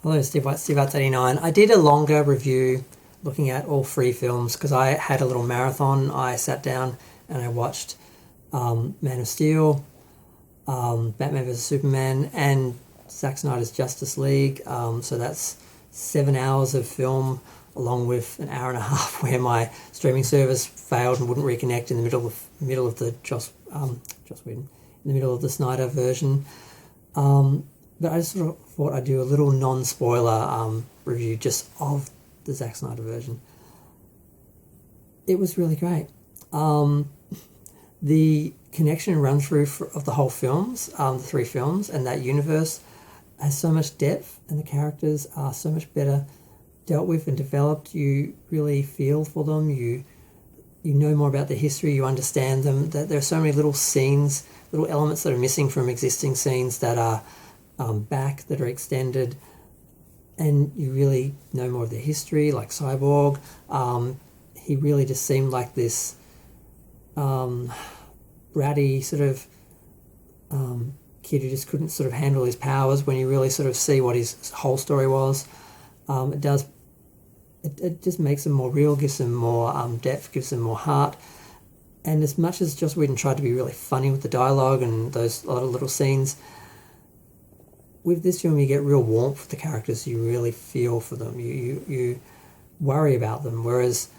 Hello, Steve White, Steve White's 89. I did a longer review looking at all three films because I had a little marathon. I sat down and I watched Man of Steel, Batman vs Superman, and Zack Snyder's Justice League. So that's 7 hours of film, along with an hour and a half where my streaming service failed and wouldn't reconnect in the middle of the Joss Whedon, in the middle of the Snyder version. But I just sort of thought I'd do a little non-spoiler review just of the Zack Snyder version. It was really great. The connection and run-through of the whole films, the three films, and that universe has so much depth, and the characters are so much better dealt with and developed. You really feel for them. You know more about their history. You understand them. That there are so many little scenes, little elements that are missing from existing scenes that are back, that are extended, and you really know more of their history, like Cyborg. He really just seemed like this bratty sort of kid who just couldn't sort of handle his powers when you really sort of see what his whole story was. It just makes him more real, gives him more depth, gives him more heart. And as much as Joss Whedon tried to be really funny with the dialogue and those lot of little scenes, with this film you get real warmth for the characters. You really feel for them. You worry about them. Whereas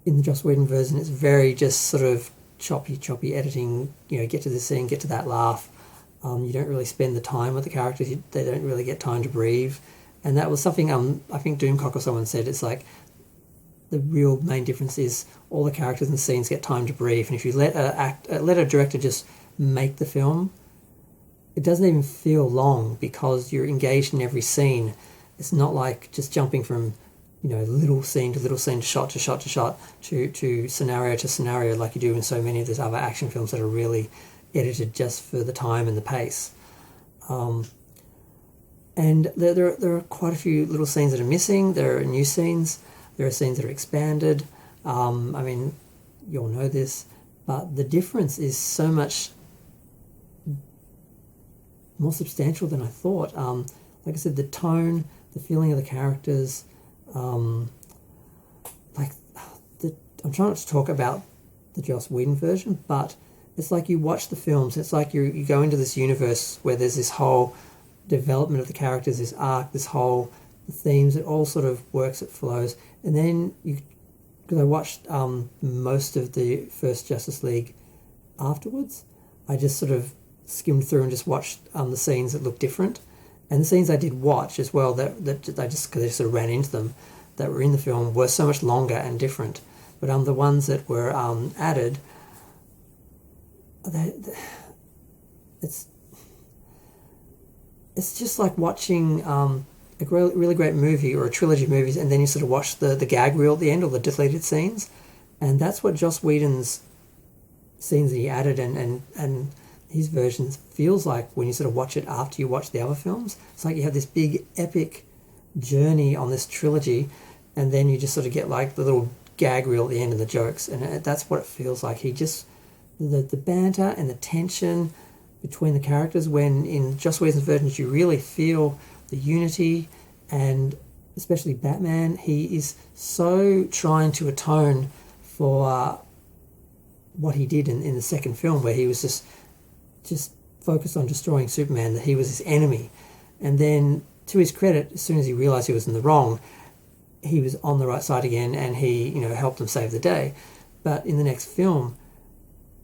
in the Joss Whedon version, it's very just sort of choppy editing. Get to this scene, get to that laugh. You don't really spend the time with the characters. They don't really get time to breathe. And that was something I think Doomcock or someone said. It's like the real main difference is all the characters and the scenes get time to breathe. And if you let a director just make the film, it doesn't even feel long because you're engaged in every scene. It's not like just jumping from, little scene to little scene, shot to shot to shot, to scenario like you do in so many of these other action films that are really edited just for the time and the pace. And there are quite a few little scenes that are missing. There are new scenes. There are scenes that are expanded. You'll know this, but the difference is so much more substantial than I thought. Like I said, the tone, the feeling of the characters, I'm trying not to talk about the Joss Whedon version, but it's like you watch the films, it's like you go into this universe where there's this whole development of the characters, this arc, this whole themes, it all sort of works, it flows. And then because I watched most of the first Justice League afterwards, I just sort of skimmed through and just watched the scenes that looked different, and the scenes I did watch as well that I just, because I just sort of ran into them, that were in the film were so much longer and different. But the ones that were added, it's just like watching a really great movie or a trilogy of movies, and then you sort of watch the gag reel at the end or the deleted scenes, and that's what Joss Whedon's scenes that he added and his version feels like when you sort of watch it after you watch the other films. It's like you have this big epic journey on this trilogy, and then you just sort of get like the little gag reel at the end of the jokes, and that's what it feels like. The banter and the tension between the characters, when in Joss Whedon's versions you really feel the unity, and especially Batman, he is so trying to atone for what he did in the second film, where he was just focused on destroying Superman, that he was his enemy. And then, to his credit, as soon as he realised he was in the wrong, he was on the right side again, and he, helped him save the day. But in the next film,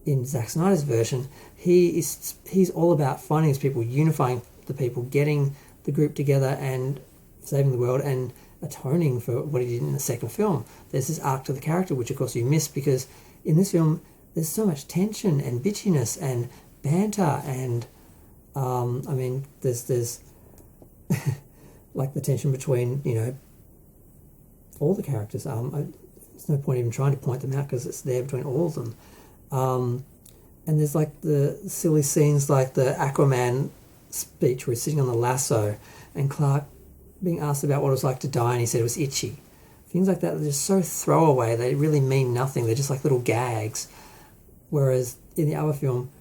in Zack Snyder's version, he's all about finding these people, unifying the people, getting the group together and saving the world, and atoning for what he did in the second film. There's this arc to the character, which of course you miss, because in this film there's so much tension and bitchiness and banter, and there's like the tension between all the characters. There's no point even trying to point them out because it's there between all of them. And there's like the silly scenes like the Aquaman speech where he's sitting on the lasso and Clark being asked about what it was like to die, and he said it was itchy. Things like that are just so throwaway. They really mean nothing. They're just like little gags. Whereas in the other film,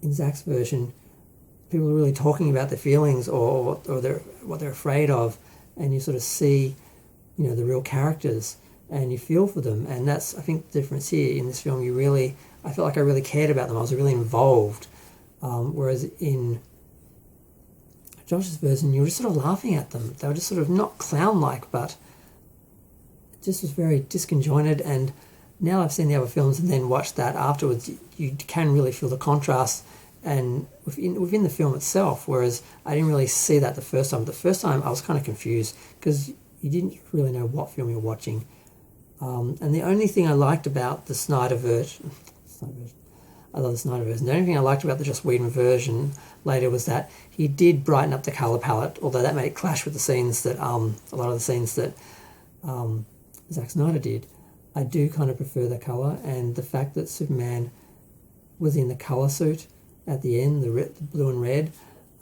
in Zack's version, people are really talking about their feelings or what they're afraid of, and you sort of see, the real characters and you feel for them. And that's, I think, the difference here in this film. I felt like I really cared about them. I was really involved. Whereas in Josh's version, you were just sort of laughing at them. They were just sort of not clown-like, but it just was very disconjointed. And now I've seen the other films and then watched that afterwards, you can really feel the contrast and within the film itself, whereas I didn't really see that the first time. The first time I was kind of confused because you didn't really know what film you're watching. And the only thing I liked about the Snyder version, I love the Snyder version. The only thing I liked about the Joss Whedon version later was that he did brighten up the colour palette, although that made it clash with the scenes that, a lot of the scenes that Zack Snyder did. I do kind of prefer the colour, and the fact that Superman was in the colour suit at the end, the blue and red,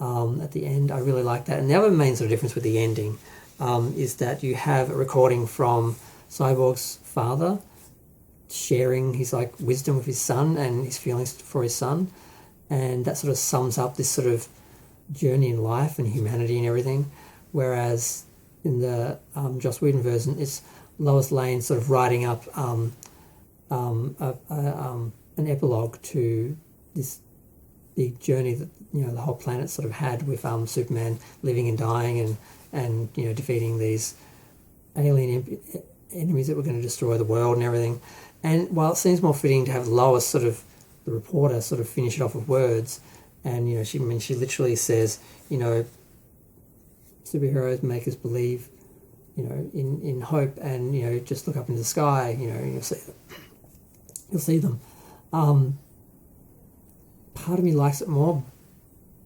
at the end, I really like that. And the other main sort of difference with the ending is that you have a recording from Cyborg's father sharing his wisdom with his son and his feelings for his son, and that sort of sums up this sort of journey in life and humanity and everything. Whereas in the Joss Whedon version, it's Lois Lane sort of writing up an epilogue to this big journey that the whole planet sort of had with Superman living and dying and defeating these alien enemies that were going to destroy the world and everything. And while it seems more fitting to have Lois, sort of the reporter, sort of finish it off with words, and she literally says, superheroes make us believe, in hope, and just look up into the sky, you'll see them. Part of me likes it more,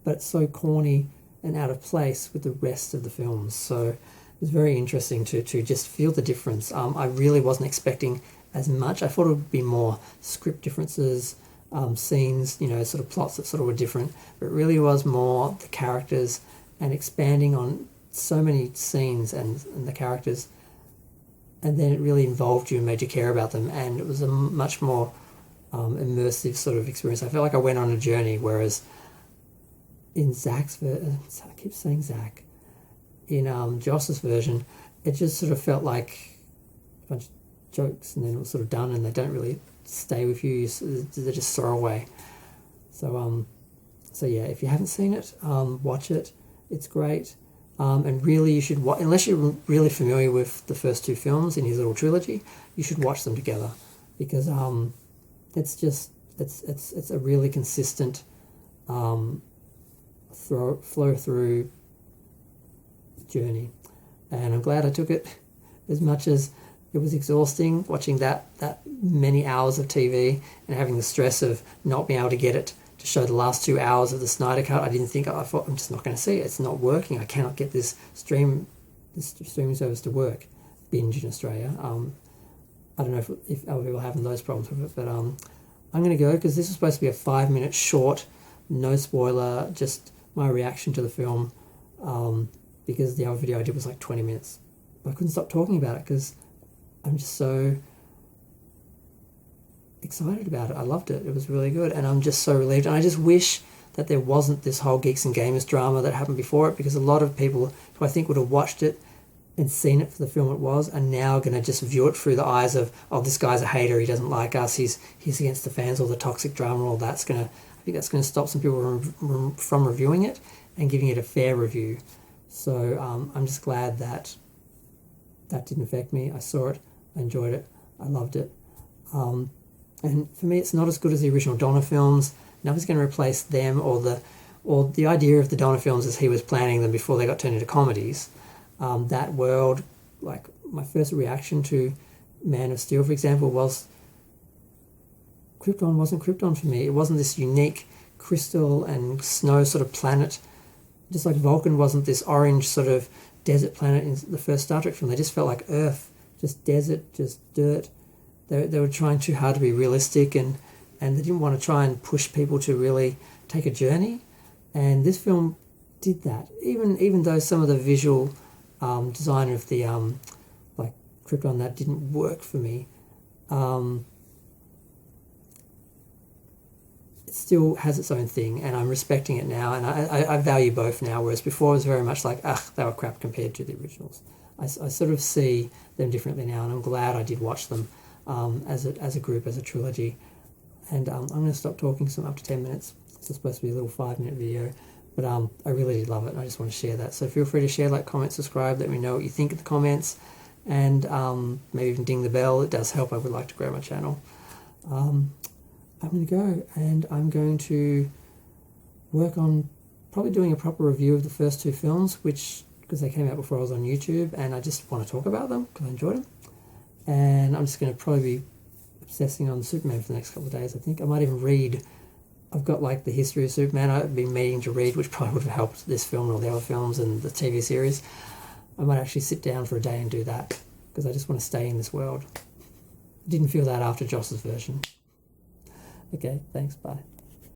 but it's so corny and out of place with the rest of the films. So it was very interesting to just feel the difference. I really wasn't expecting as much. I thought it would be more script differences, scenes, sort of plots that sort of were different, but it really was more the characters and expanding on so many scenes and the characters, and then it really involved you and made you care about them, and it was a much more immersive sort of experience. I felt like I went on a journey, whereas in Zach's version, I keep saying Zach, in Joss's version, it just sort of felt like a bunch of jokes and then it was sort of done, and they don't really stay with you. They're just throwaway. So yeah, if you haven't seen it, watch it. It's great. And really you should watch, unless you're really familiar with the first two films in his little trilogy, you should watch them together, because it's a really consistent flow through journey. And I'm glad I took it, as much as it was exhausting watching that many hours of TV and having the stress of not being able to get it to show the last 2 hours of the Snyder Cut. I thought I'm just not going to see it. It's not working. I cannot get this streaming service to work. Binge in Australia. I don't know if other people are having those problems with it, but I'm going to go, because this is supposed to be a 5-minute short, no spoiler, just my reaction to the film, because the other video I did was like 20 minutes. But I couldn't stop talking about it because I'm just so excited about it. I loved it. It was really good, and I'm just so relieved. And I just wish that there wasn't this whole Geeks and Gamers drama that happened before it, because a lot of people who I think would have watched it and seen it for the film it was are now going to just view it through the eyes of, oh, this guy's a hater, he doesn't like us, he's against the fans, all the toxic drama, all that's going to, I think that's going to stop some people from reviewing it and giving it a fair review. So I'm just glad that didn't affect me. I saw it, I enjoyed it, I loved it. And for me, it's not as good as the original Donner films. Nothing's going to replace them, or the idea of the Donner films as he was planning them before they got turned into comedies. That world, like my first reaction to Man of Steel, for example, was Krypton wasn't Krypton for me. It wasn't this unique crystal and snow sort of planet. Just like Vulcan wasn't this orange sort of desert planet in the first Star Trek film. They just felt like Earth, just desert, just dirt. They were trying too hard to be realistic, and they didn't want to try and push people to really take a journey. And this film did that. Even though some of the visual design of the like Krypton, that didn't work for me. it still has its own thing, and I'm respecting it now, and I value both now, whereas before it was very much like, they were crap compared to the originals. I sort of see them differently now, and I'm glad I did watch them as a group, as a trilogy. And I'm going to stop talking, so I'm up to 10 minutes. It's supposed to be a little 5-minute video, but I really did love it, and I just want to share that. So feel free to share, like, comment, subscribe, let me know what you think in the comments, and maybe even ding the bell. It does help. I would like to grow my channel. I'm going to go, and I'm going to work on probably doing a proper review of the first 2 films, because they came out before I was on YouTube, and I just want to talk about them because I enjoyed them. And I'm just going to probably be obsessing on Superman for the next couple of days, I think. I might even read. I've got like the history of Superman I've been meaning to read, which probably would have helped this film and all the other films and the TV series. I might actually sit down for a day and do that, because I just want to stay in this world. Didn't feel that after Joss's version. Okay, thanks, bye.